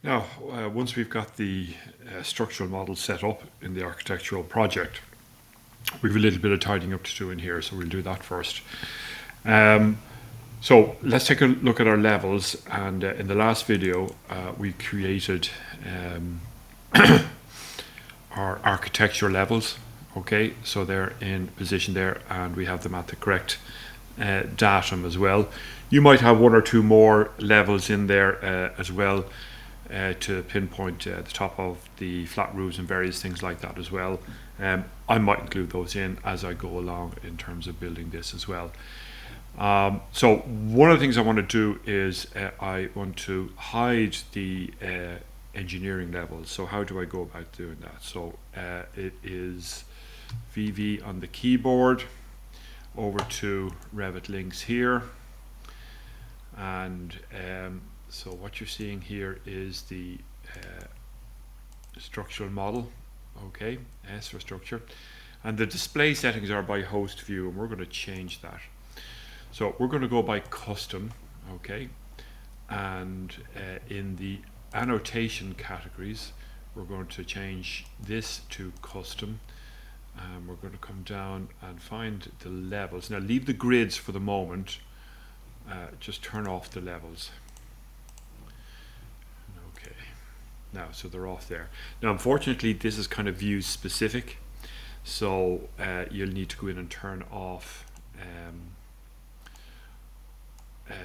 Now, once we've got the structural model set up in the architectural project, we have a little bit of tidying up to do in here, so we'll do that first. So let's take a look at our levels, and in the last video we created our architecture levels. Okay, so they're in position there, and we have them at the correct datum as well. You might have one or two more levels in there as well, to pinpoint the top of the flat roofs and various things like that as well. I might include those in as I go along in terms of building this as well. So one of the things I want to do is I want to hide the engineering levels. So how do I go about doing that? So it is VV on the keyboard, over to Revit links here, and so what you're seeing here is the structural model. Okay, S for structure, and the display settings are by host view, and we're going to change that. So we're going to go by custom. Okay, and in the annotation categories we're going to change this to custom, and we're going to come down and find the levels. Now leave the grids for the moment, just turn off the levels. Okay, now so they're off there. Now unfortunately this is kind of view specific, so you'll need to go in and turn off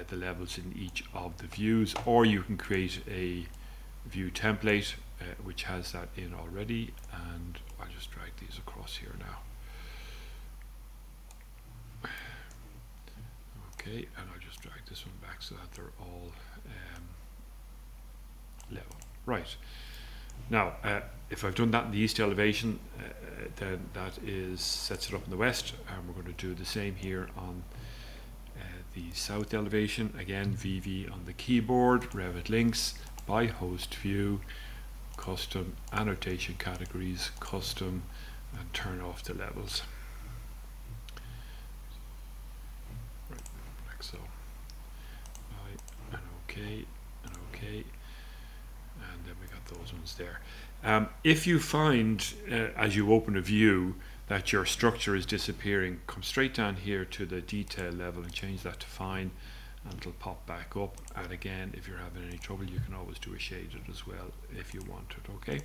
the levels in each of the views, or you can create a view template which has that in already, and I'll just drag these across here now. Okay, and I'll just drag this one back so that they're all level. Right, now if I've done that in the east elevation, then that sets it up in the west, and we're going to do the same here on the south elevation. Again, VV on the keyboard, Revit links, by host view, custom, annotation categories, custom, and turn off the levels. Right, like so. And okay, and okay, and then we got those ones there. If you find as you open a view that your structure is disappearing, come straight down here to the detail level and change that to fine, and it'll pop back up. And again, if you're having any trouble, you can always do a shaded as well if you want it. Okay,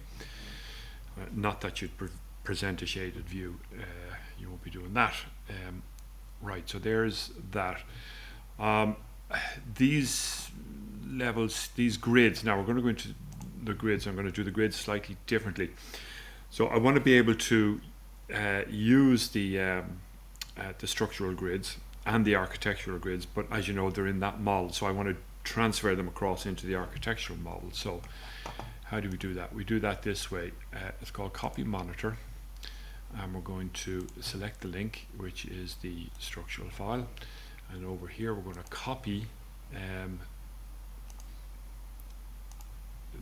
not that you'd present a shaded view, you won't be doing that. Right, so there's that. These levels, these grids, now we're going to go into the grids. I'm going to do the grids slightly differently. So I want to be able to use the structural grids and the architectural grids, but as you know, they're in that model, so I want to transfer them across into the architectural model. So how do we do that? We do that this way. It's called copy monitor, and we're going to select the link, which is the structural file, and over here we're going to copy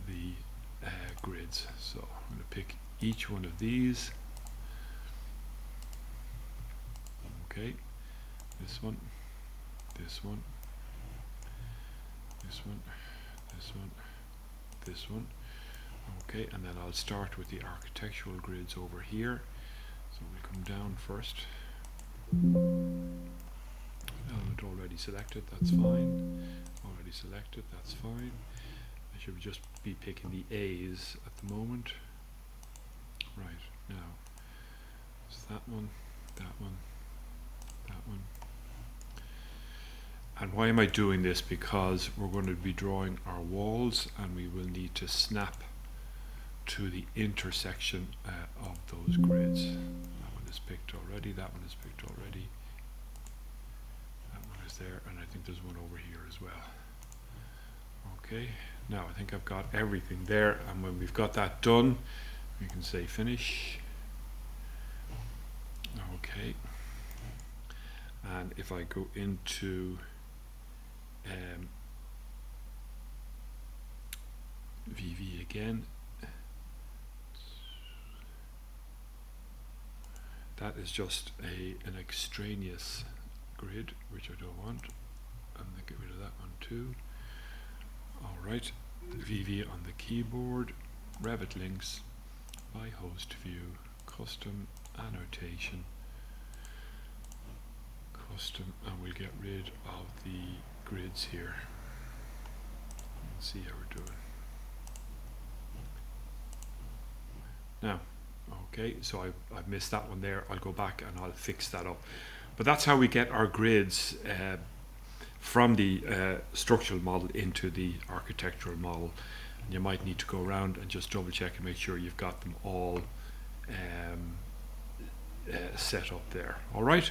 the grids. So I'm going to pick each one of these. Okay, this one, this one, this one, this one, this one. Okay, and then I'll start with the architectural grids over here. So we'll come down first. Element already selected, that's fine. Already selected, that's fine. I should just be picking the A's at the moment. Right, now, it's that one, that one, that one. And why am I doing this? Because we're going to be drawing our walls, and we will need to snap to the intersection of those grids. That one is picked already, that one is picked already, that one is there, and I think there's one over here as well. Okay, now I think I've got everything there, and when we've got that done, we can say finish. Okay, and if I go into VV again, that is just an extraneous grid, which I don't want. I'm going to get rid of that one too. Alright, VV on the keyboard, Revit links, by host view, custom annotation, custom, and we'll get rid of the grids here. Let's see how we're doing. Now, okay, so I've missed that one there. I'll go back and I'll fix that up. But that's how we get our grids from the structural model into the architectural model. And you might need to go around and just double check and make sure you've got them all set up there. All right.